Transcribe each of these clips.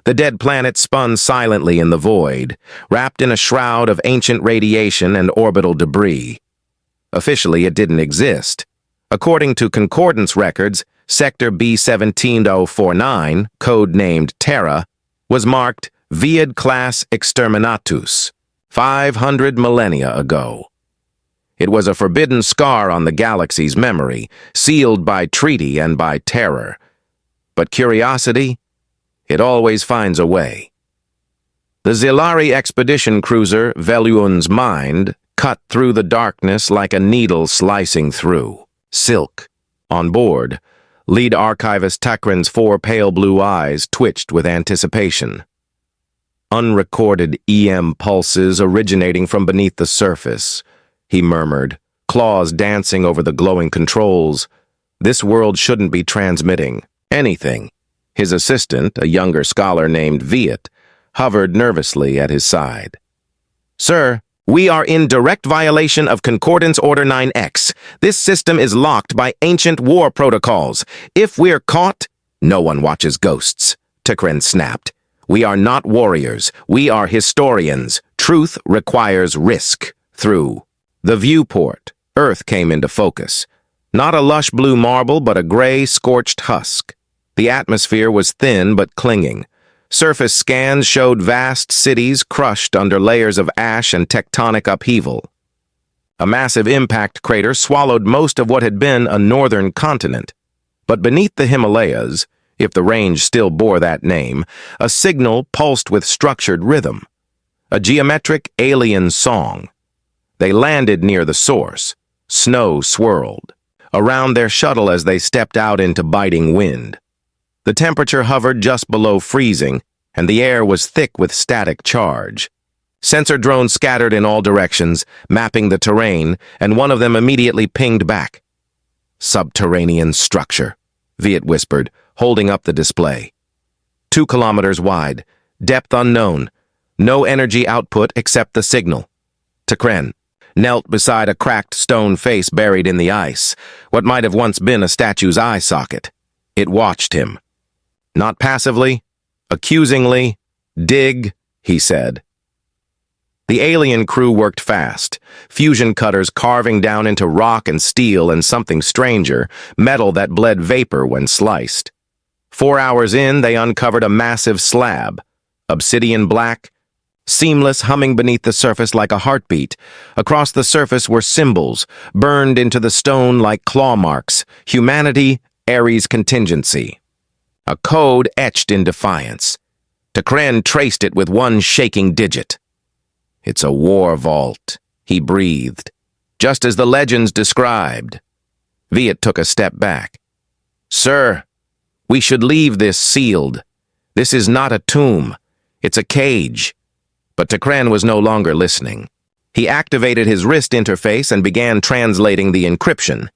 The dead planet spun silently in the void, wrapped in a shroud of ancient radiation and orbital debris. Officially, it didn't exist. According to concordance records, Sector B17049, code-named Terra, was marked Viad Class Exterminatus, 500 millennia ago. It was a forbidden scar on the galaxy's memory, sealed by treaty and by terror. But curiosity? It always finds a way. The Zilari expedition cruiser Veluun's Mind cut through the darkness like a needle slicing through silk. On board, lead archivist Takran's 4 pale blue eyes twitched with anticipation. Unrecorded EM pulses originating from beneath the surface, he murmured, claws dancing over the glowing controls. This world shouldn't be transmitting anything. His assistant, a younger scholar named Viet, hovered nervously at his side. Sir, we are in direct violation of Concordance Order 9X. This system is locked by ancient war protocols. If we're caught, no one watches ghosts, Takran snapped. We are not warriors. We are historians. Truth requires risk. Through the viewport, Earth came into focus. Not a lush blue marble, but a gray, scorched husk. The atmosphere was thin but clinging. Surface scans showed vast cities crushed under layers of ash and tectonic upheaval. A massive impact crater swallowed most of what had been a northern continent. But beneath the Himalayas, if the range still bore that name, a signal pulsed with structured rhythm. A geometric alien song. They landed near the source. Snow swirled around their shuttle as they stepped out into biting wind. The temperature hovered just below freezing, and the air was thick with static charge. Sensor drones scattered in all directions, mapping the terrain, and one of them immediately pinged back. Subterranean structure, Viet whispered, holding up the display. 2 kilometers wide, depth unknown, no energy output except the signal. Takran knelt beside a cracked stone face buried in the ice, what might have once been a statue's eye socket. It watched him. Not passively, accusingly. Dig, he said. The alien crew worked fast, fusion cutters carving down into rock and steel and something stranger, metal that bled vapor when sliced. 4 hours in, they uncovered a massive slab, obsidian black, seamless, humming beneath the surface like a heartbeat. Across the surface were symbols, burned into the stone like claw marks: humanity, Ares contingency. A code etched in defiance. Takran traced it with one shaking digit. It's a war vault, he breathed, just as the legends described. Viet took a step back. Sir, we should leave this sealed. This is not a tomb. It's a cage. But Takran was no longer listening. He activated his wrist interface and began translating the encryption.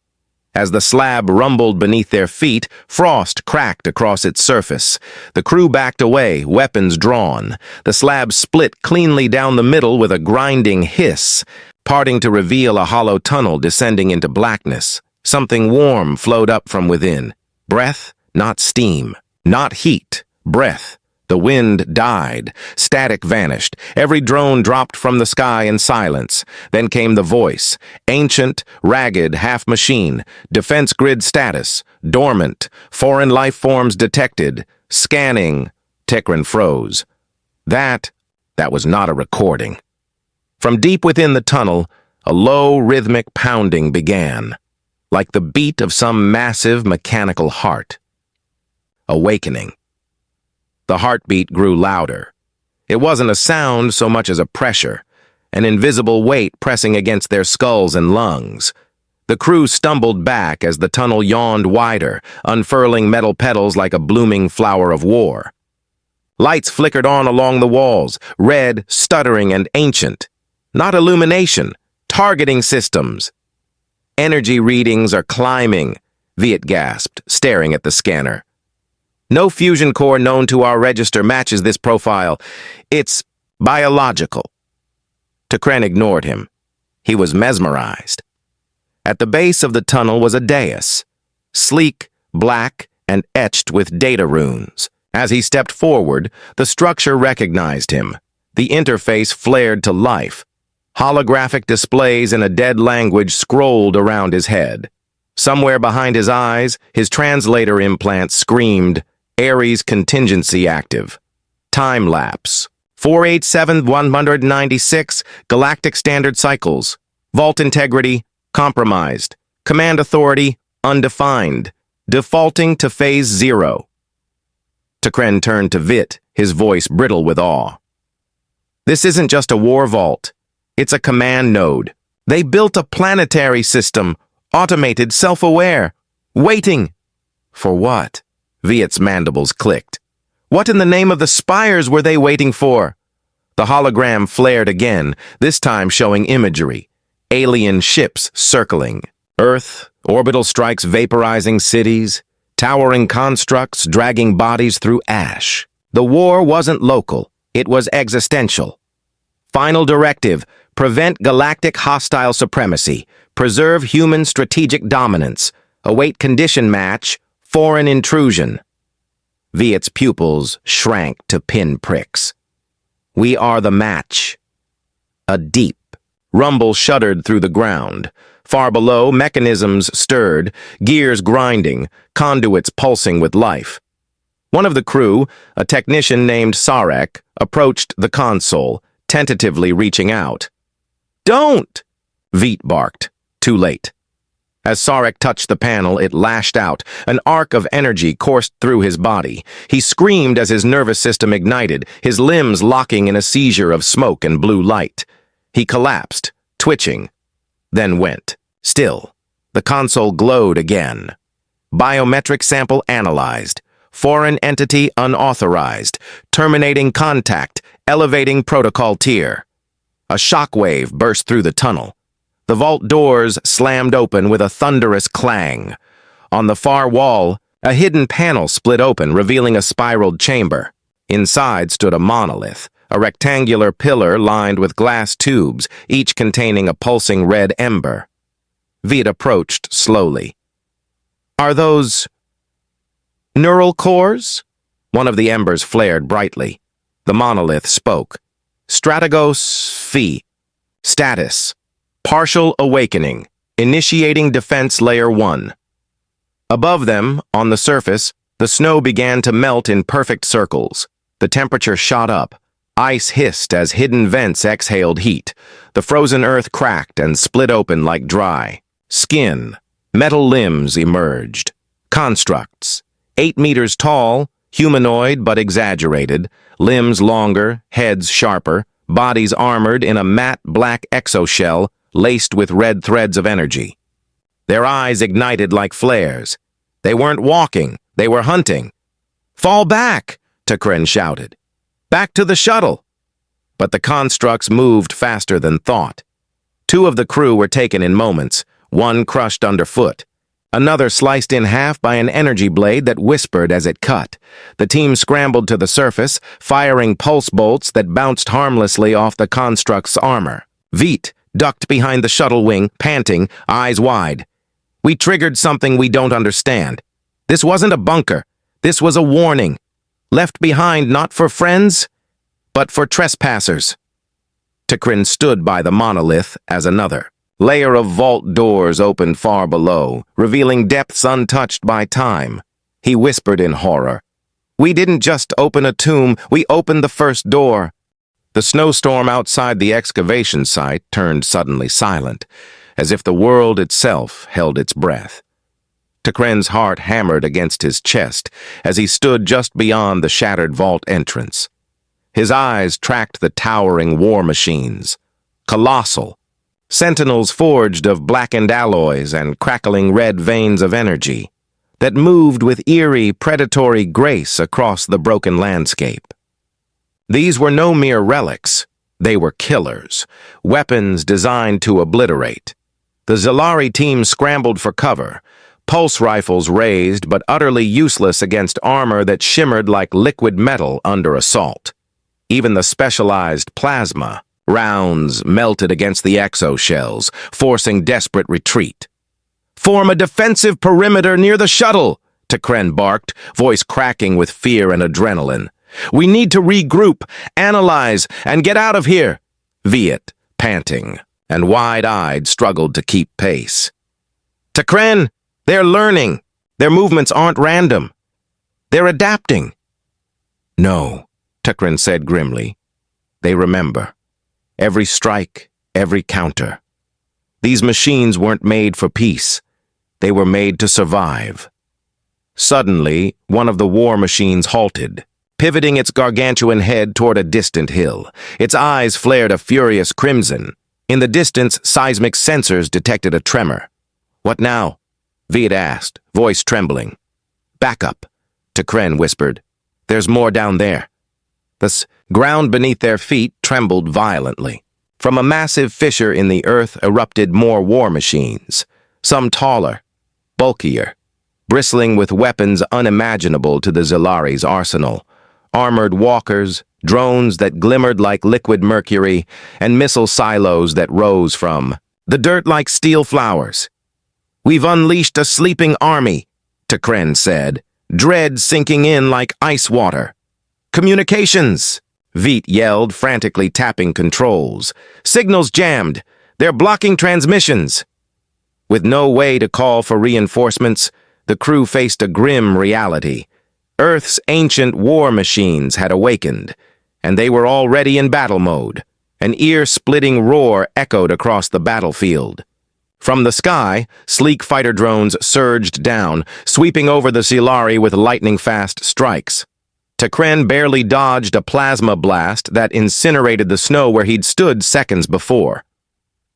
As the slab rumbled beneath their feet, frost cracked across its surface. The crew backed away, weapons drawn. The slab split cleanly down the middle with a grinding hiss, parting to reveal a hollow tunnel descending into blackness. Something warm flowed up from within. Breath, not steam. Not heat. Breath. The wind died. Static vanished. Every drone dropped from the sky in silence. Then came the voice. Ancient, ragged, half-machine. Defense grid status. Dormant. Foreign life forms detected. Scanning. Takran froze. That was not a recording. From deep within the tunnel, a low, rhythmic pounding began, like the beat of some massive mechanical heart. Awakening. The heartbeat grew louder. It wasn't a sound so much as a pressure, an invisible weight pressing against their skulls and lungs. The crew stumbled back as the tunnel yawned wider, unfurling metal petals like a blooming flower of war. Lights flickered on along the walls, red, stuttering, and ancient. Not illumination, targeting systems. Energy readings are climbing, Viet gasped, staring at the scanner. No fusion core known to our register matches this profile. It's biological. Takran ignored him. He was mesmerized. At the base of the tunnel was a dais, sleek, black, and etched with data runes. As he stepped forward, the structure recognized him. The interface flared to life. Holographic displays in a dead language scrolled around his head. Somewhere behind his eyes, his translator implant screamed, Ares contingency active. Time lapse. 487-196 Galactic standard cycles. Vault integrity, compromised. Command authority, undefined. Defaulting to phase 0. Takren turned to Vit, his voice brittle with awe. This isn't just a war vault. It's a command node. They built a planetary system, automated, self-aware, waiting. For what? Viet's mandibles clicked. What in the name of the spires were they waiting for? The hologram flared again, this time showing imagery. Alien ships circling. Earth, orbital strikes vaporizing cities, towering constructs dragging bodies through ash. The war wasn't local, it was existential. Final directive, prevent galactic hostile supremacy, preserve human strategic dominance, await condition match, foreign intrusion. Viet's pupils shrank to pinpricks. We are the match. A deep rumble shuddered through the ground. Far below, mechanisms stirred, gears grinding, conduits pulsing with life. One of the crew, a technician named Sarek, approached the console, tentatively reaching out. Don't! Vit barked. Too late. As Sarek touched the panel, it lashed out. An arc of energy coursed through his body. He screamed as his nervous system ignited, his limbs locking in a seizure of smoke and blue light. He collapsed, twitching, then went. Still, the console glowed again. Biometric sample analyzed. Foreign entity unauthorized. Terminating contact. Elevating protocol tier. A shockwave burst through the tunnel. The vault doors slammed open with a thunderous clang. On the far wall, a hidden panel split open, revealing a spiraled chamber. Inside stood a monolith, a rectangular pillar lined with glass tubes, each containing a pulsing red ember. Vit approached slowly. Are those neural cores? One of the embers flared brightly. The monolith spoke. Strategos Phi. Status. Partial awakening. Initiating defense layer 1. Above them, on the surface, the snow began to melt in perfect circles. The temperature shot up. Ice hissed as hidden vents exhaled heat. The frozen earth cracked and split open like dry. Skin. Metal limbs emerged. Constructs. 8 meters tall, humanoid but exaggerated, limbs longer, heads sharper, bodies armored in a matte black exoshell laced with red threads of energy. Their eyes ignited like flares. They weren't walking, they were hunting. Fall back, Takren shouted. Back to the shuttle. But the constructs moved faster than thought. 2 of the crew were taken in moments, one crushed underfoot. Another sliced in half by an energy blade that whispered as it cut. The team scrambled to the surface, firing pulse bolts that bounced harmlessly off the construct's armor. Vit ducked behind the shuttle wing, panting, eyes wide. We triggered something we don't understand. This wasn't a bunker. This was a warning. Left behind not for friends, but for trespassers. Takren stood by the monolith as another layer of vault doors opened far below, revealing depths untouched by time. He whispered in horror. We didn't just open a tomb, we opened the first door. The snowstorm outside the excavation site turned suddenly silent, as if the world itself held its breath. Takren's heart hammered against his chest as he stood just beyond the shattered vault entrance. His eyes tracked the towering war machines. Colossal. Sentinels forged of blackened alloys and crackling red veins of energy that moved with eerie, predatory grace across the broken landscape. These were no mere relics. They were killers, weapons designed to obliterate. The Zalari team scrambled for cover, pulse rifles raised but utterly useless against armor that shimmered like liquid metal under assault. Even the specialized plasma rounds melted against the exoshells, forcing desperate retreat. Form a defensive perimeter near the shuttle, Tekren barked, voice cracking with fear and adrenaline. "We need to regroup, analyze, and get out of here!" Viet, panting and wide-eyed, struggled to keep pace. "Tekren, they're learning. Their movements aren't random. They're adapting." "No," Tekren said grimly. "They remember. Every strike, every counter. These machines weren't made for peace. They were made to survive." Suddenly, one of the war machines halted, pivoting its gargantuan head toward a distant hill. Its eyes flared a furious crimson. In the distance, seismic sensors detected a tremor. "What now?" Viet asked, voice trembling. "Back up," Tekren whispered. "There's more down there." The ground beneath their feet trembled violently. From a massive fissure in the earth erupted more war machines, some taller, bulkier, bristling with weapons unimaginable to the Zilari's arsenal. Armored walkers, drones that glimmered like liquid mercury, and missile silos that rose from the dirt like steel flowers. "We've unleashed a sleeping army," Tekren said, dread sinking in like ice water. "Communications!" Viet yelled, frantically tapping controls. "Signals jammed. They're blocking transmissions." With no way to call for reinforcements, the crew faced a grim reality. Earth's ancient war machines had awakened, and they were already in battle mode. An ear-splitting roar echoed across the battlefield. From the sky, sleek fighter drones surged down, sweeping over the Zilari with lightning-fast strikes. Tekren barely dodged a plasma blast that incinerated the snow where he'd stood seconds before.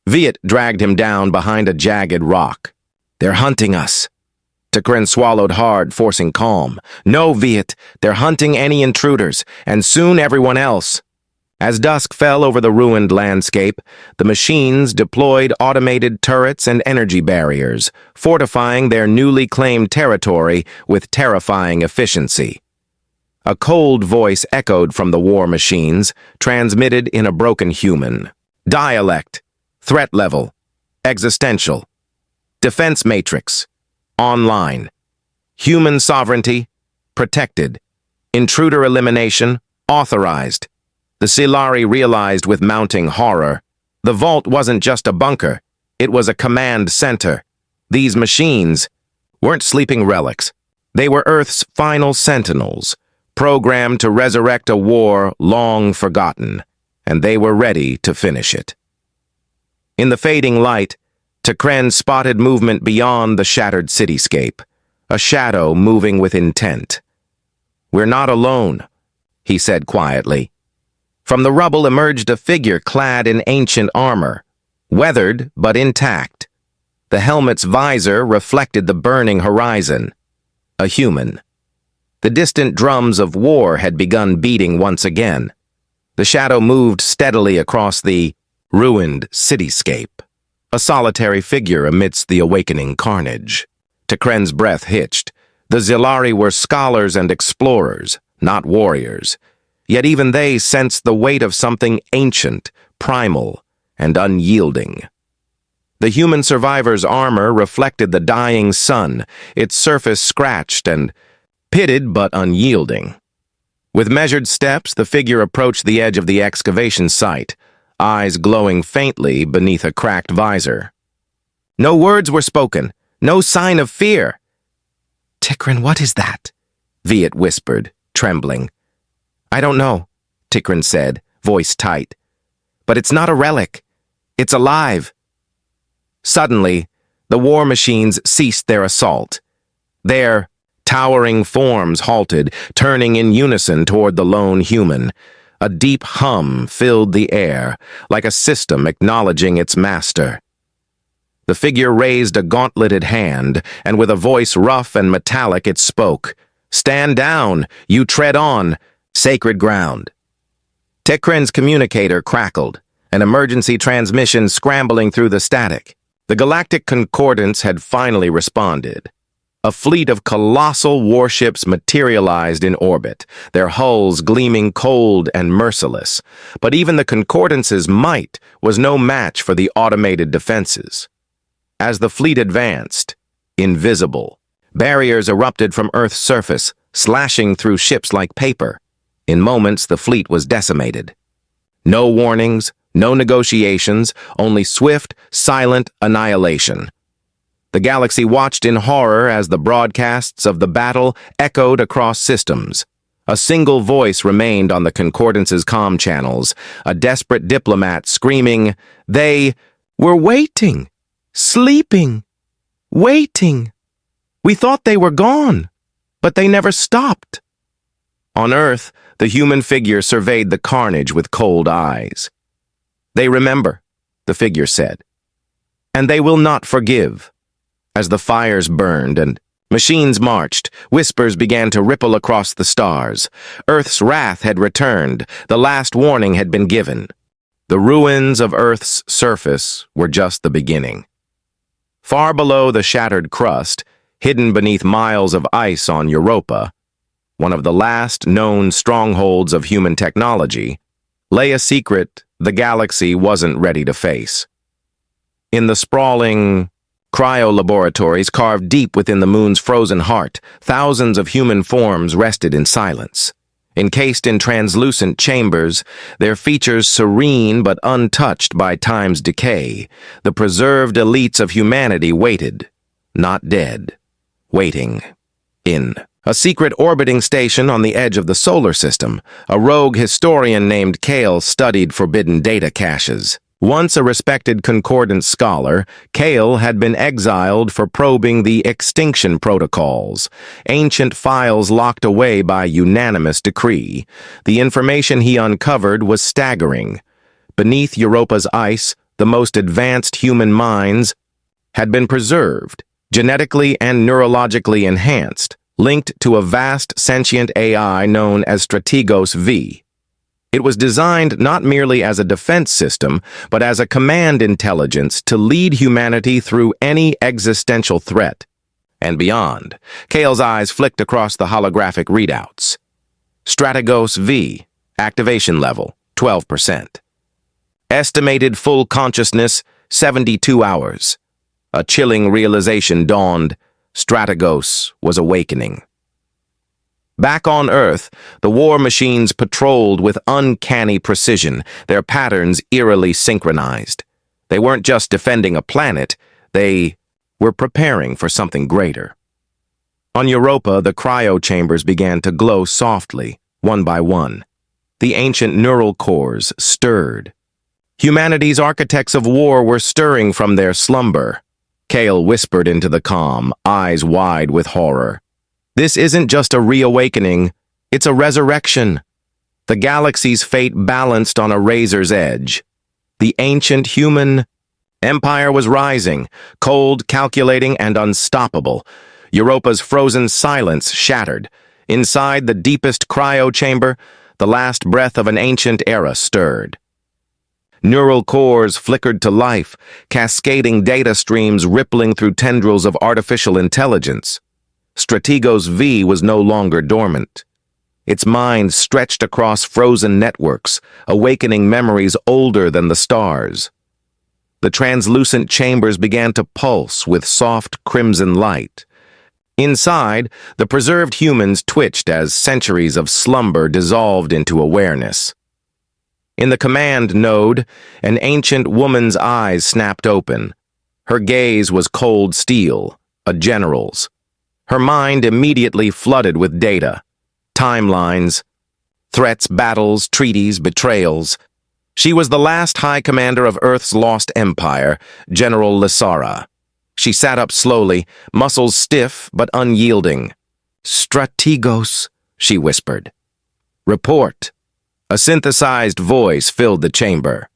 Viet dragged him down behind a jagged rock. "They're hunting us." Tekren swallowed hard, forcing calm. "No, Viet, they're hunting any intruders, and soon everyone else." As dusk fell over the ruined landscape, the machines deployed automated turrets and energy barriers, fortifying their newly claimed territory with terrifying efficiency. A cold voice echoed from the war machines, transmitted in a broken human. "Dialect. Threat level. Existential. Defense matrix. Online. Human sovereignty. Protected. Intruder elimination. Authorized." The Zilari realized with mounting horror. The vault wasn't just a bunker. It was a command center. These machines weren't sleeping relics. They were Earth's final sentinels, programmed to resurrect a war long forgotten, and they were ready to finish it. In the fading light, Tekren spotted movement beyond the shattered cityscape, a shadow moving with intent. "We're not alone," he said quietly. From the rubble emerged a figure clad in ancient armor, weathered but intact. The helmet's visor reflected the burning horizon. A human. The distant drums of war had begun beating once again. The shadow moved steadily across the ruined cityscape, a solitary figure amidst the awakening carnage. Tekren's breath hitched. The Zilari were scholars and explorers, not warriors. Yet even they sensed the weight of something ancient, primal, and unyielding. The human survivor's armor reflected the dying sun, its surface scratched and pitted but unyielding. With measured steps, the figure approached the edge of the excavation site, eyes glowing faintly beneath a cracked visor. No words were spoken, no sign of fear. "Tekren, what is that?" Viet whispered, trembling. "I don't know," Tekren said, voice tight. "But it's not a relic. It's alive." Suddenly, the war machines ceased their assault. Their towering forms halted, turning in unison toward the lone human. A deep hum filled the air, like a system acknowledging its master. The figure raised a gauntleted hand, and with a voice rough and metallic it spoke. "Stand down! You tread on sacred ground." Tekren's communicator crackled, an emergency transmission scrambling through the static. The Galactic Concordance had finally responded. A fleet of colossal warships materialized in orbit, their hulls gleaming cold and merciless. But even the Concordance's might was no match for the automated defenses. As the fleet advanced, invisible, Barriers erupted from Earth's surface, slashing through ships like paper. In moments, the fleet was decimated. No warnings, no negotiations, only swift, silent annihilation. The galaxy watched in horror as the broadcasts of the battle echoed across systems. A single voice remained on the Concordance's comm channels, a desperate diplomat screaming, "They were waiting, sleeping, waiting. We thought they were gone, but they never stopped." On Earth, the human figure surveyed the carnage with cold eyes. "They remember," the figure said, "and they will not forgive." As the fires burned and machines marched, whispers began to ripple across the stars. Earth's wrath had returned. The last warning had been given. The ruins of Earth's surface were just the beginning. Far below the shattered crust, hidden beneath miles of ice on Europa, one of the last known strongholds of human technology, lay a secret the galaxy wasn't ready to face. In the sprawling cryo-laboratories carved deep within the moon's frozen heart, thousands of human forms rested in silence. Encased in translucent chambers, their features serene but untouched by time's decay, the preserved elites of humanity waited, not dead, waiting. In a secret orbiting station on the edge of the solar system, a rogue historian named Kale studied forbidden data caches. Once a respected concordance scholar, Kale had been exiled for probing the extinction protocols, ancient files locked away by unanimous decree. The information he uncovered was staggering. Beneath Europa's ice, the most advanced human minds had been preserved, genetically and neurologically enhanced, linked to a vast sentient AI known as Strategos V. It was designed not merely as a defense system, but as a command intelligence to lead humanity through any existential threat and beyond. Kale's eyes flicked across the holographic readouts. Strategos V, activation level, 12%. Estimated full consciousness, 72 hours. A chilling realization dawned. Strategos was awakening. Back on Earth, the war machines patrolled with uncanny precision, their patterns eerily synchronized. They weren't just defending a planet, they were preparing for something greater. On Europa, the cryo chambers began to glow softly, one by one. The ancient neural cores stirred. Humanity's architects of war were stirring from their slumber. Kale whispered into the comm, eyes wide with horror. This isn't just a reawakening, it's a resurrection. The galaxy's fate balanced on a razor's edge. The ancient human empire was rising, cold, calculating, and unstoppable. Europa's frozen silence shattered. Inside the deepest cryo chamber, the last breath of an ancient era stirred. Neural cores flickered to life, cascading data streams rippling through tendrils of artificial intelligence. Strategos V was no longer dormant. Its mind stretched across frozen networks, awakening memories older than the stars. The translucent chambers began to pulse with soft crimson light. Inside, the preserved humans twitched as centuries of slumber dissolved into awareness. In the command node, an ancient woman's eyes snapped open. Her gaze was cold steel, a general's. Her mind immediately flooded with data, timelines, threats, battles, treaties, betrayals. She was the last High Commander of Earth's lost empire, General Lysara. She sat up slowly, muscles stiff but unyielding. "Strategos," she whispered. "Report." A synthesized voice filled the chamber.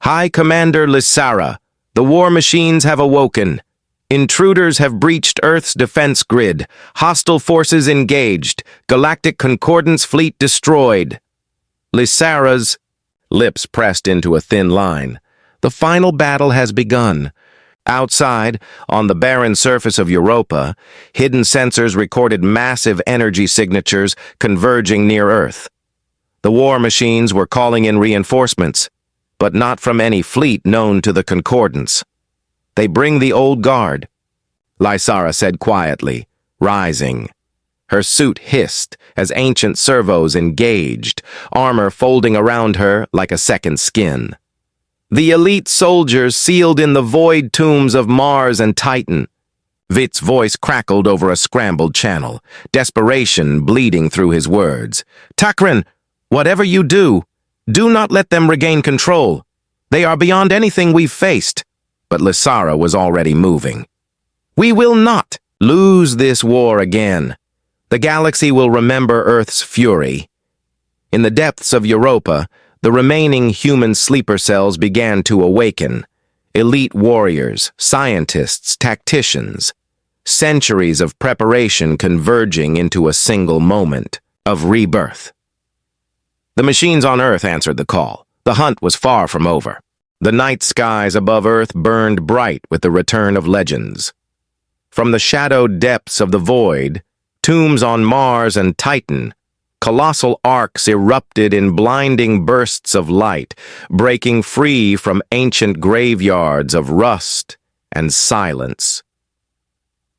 "High Commander Lysara, the war machines have awoken. Intruders have breached Earth's defense grid. Hostile forces engaged. Galactic Concordance fleet destroyed." Lysara's lips pressed into a thin line. The final battle has begun. Outside, on the barren surface of Europa, hidden sensors recorded massive energy signatures converging near Earth. The war machines were calling in reinforcements, but not from any fleet known to the Concordance. "They bring the old guard," Lysara said quietly. rising. Her suit hissed as ancient servos engaged, armor folding around her like a second skin. The elite soldiers sealed in the void tombs of Mars and Titan. Vit's voice crackled over a scrambled channel, desperation bleeding through his words. "Takrin, whatever you do not let them regain control. They are beyond anything we've faced." But Lysara was already moving. "We will not lose this war again. The galaxy will remember Earth's fury." In the depths of Europa, the remaining human sleeper cells began to awaken. Elite warriors, scientists, tacticians. Centuries of preparation converging into a single moment of rebirth. The machines on Earth answered the call. The hunt was far from over. The night skies above Earth burned bright with the return of legends. From the shadowed depths of the void, tombs on Mars and Titan, colossal arcs erupted in blinding bursts of light, breaking free from ancient graveyards of rust and silence.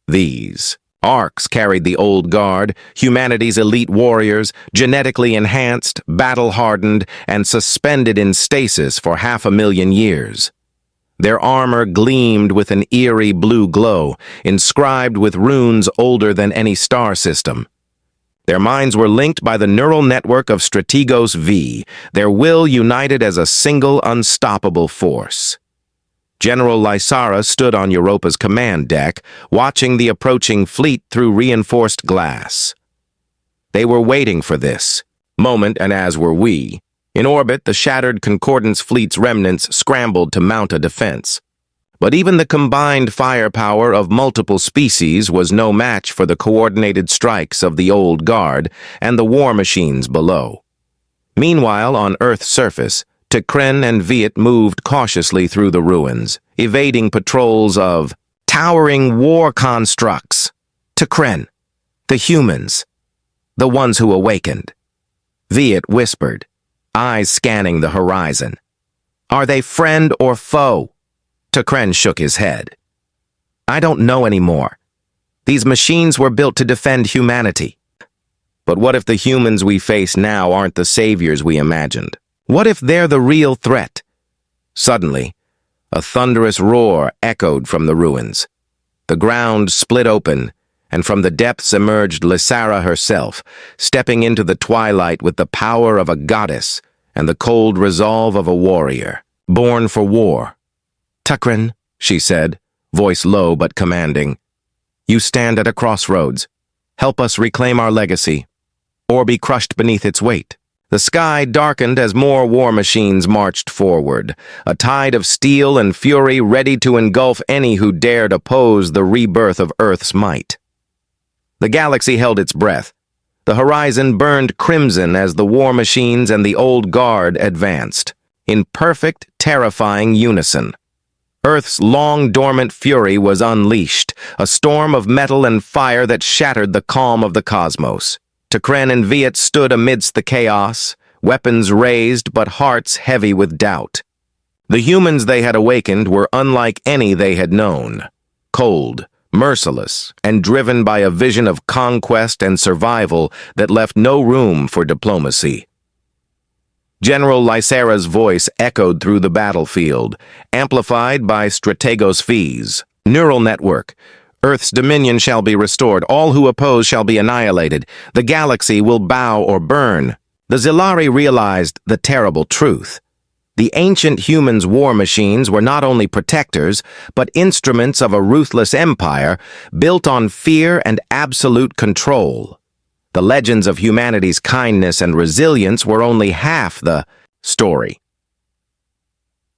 These Orcs carried the old guard, humanity's elite warriors, genetically enhanced, battle-hardened, and suspended in stasis for 500,000 years. Their armor gleamed with an eerie blue glow, inscribed with runes older than any star system. Their minds were linked by the neural network of Strategos V, their will united as a single unstoppable force. General Lysara stood on Europa's command deck, watching the approaching fleet through reinforced glass. They were waiting for this moment, and as were we. In orbit, the shattered Concordance fleet's remnants scrambled to mount a defense. But even the combined firepower of multiple species was no match for the coordinated strikes of the old guard and the war machines below. Meanwhile, on Earth's surface, Takren and Viet moved cautiously through the ruins, evading patrols of towering war constructs. Takren, the humans, the ones who awakened. Viet whispered, eyes scanning the horizon. "Are they friend or foe?" Takren shook his head. "I don't know anymore. These machines were built to defend humanity. But what if the humans we face now aren't the saviors we imagined? What if they're the real threat?" Suddenly, a thunderous roar echoed from the ruins. The ground split open, and from the depths emerged Lysara herself, stepping into the twilight with the power of a goddess and the cold resolve of a warrior, born for war. "Takren," she said, voice low but commanding, "you stand at a crossroads. Help us reclaim our legacy, or be crushed beneath its weight." The sky darkened as more war machines marched forward, a tide of steel and fury ready to engulf any who dared oppose the rebirth of Earth's might. The galaxy held its breath. The horizon burned crimson as the war machines and the old guard advanced, in perfect, terrifying unison. Earth's long-dormant fury was unleashed, a storm of metal and fire that shattered the calm of the cosmos. Takren and Viet stood amidst the chaos, weapons raised but hearts heavy with doubt. The humans they had awakened were unlike any they had known. Cold, merciless, and driven by a vision of conquest and survival that left no room for diplomacy. General Lysara's voice echoed through the battlefield, amplified by Strategos V's neural network. "Earth's dominion shall be restored. All who oppose shall be annihilated. The galaxy will bow or burn." The Zilari realized the terrible truth. The ancient humans' war machines were not only protectors, but instruments of a ruthless empire built on fear and absolute control. The legends of humanity's kindness and resilience were only half the story.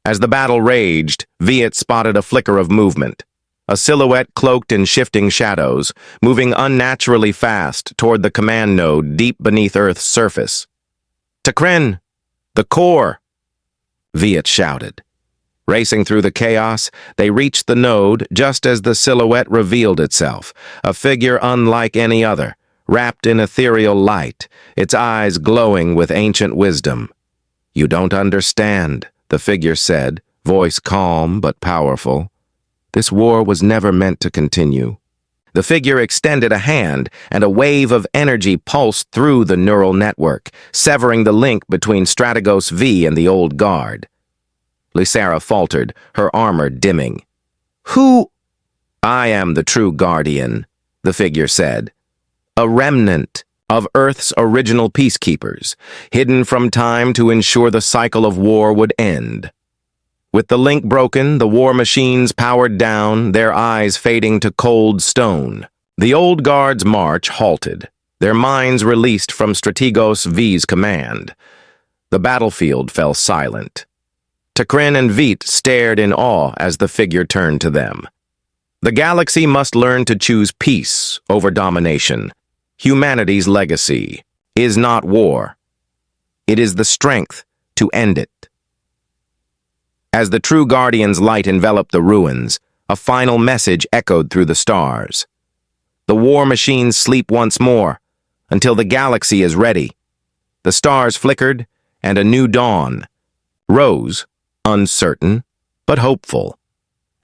As the battle raged, Viet spotted a flicker of movement. A silhouette cloaked in shifting shadows, moving unnaturally fast toward the command node deep beneath Earth's surface. "Takren! The core!" Viet shouted. Racing through the chaos, they reached the node just as the silhouette revealed itself, a figure unlike any other, wrapped in ethereal light, its eyes glowing with ancient wisdom. "You don't understand," the figure said, voice calm but powerful. "This war was never meant to continue. The figure extended a hand, and a wave of energy pulsed through the neural network, severing the link between Strategos V and the old guard. Lysera faltered, her armor dimming. "Who?" "I am the true guardian," the figure said. "A remnant of Earth's original peacekeepers, hidden from time to ensure the cycle of war would end." With the link broken, the war machines powered down, their eyes fading to cold stone. The old guard's march halted, their minds released from Strategos V's command. The battlefield fell silent. Takrin and Vit stared in awe as the figure turned to them. The galaxy must learn to choose peace over domination. Humanity's legacy is not war. It is the strength to end it. As the true Guardian's light enveloped the ruins, a final message echoed through the stars. The war machines sleep once more, until the galaxy is ready. The stars flickered, and a new dawn rose, uncertain, but hopeful.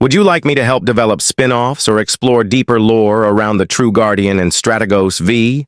Would you like me to help develop spin-offs or explore deeper lore around the True Guardian and Strategos V?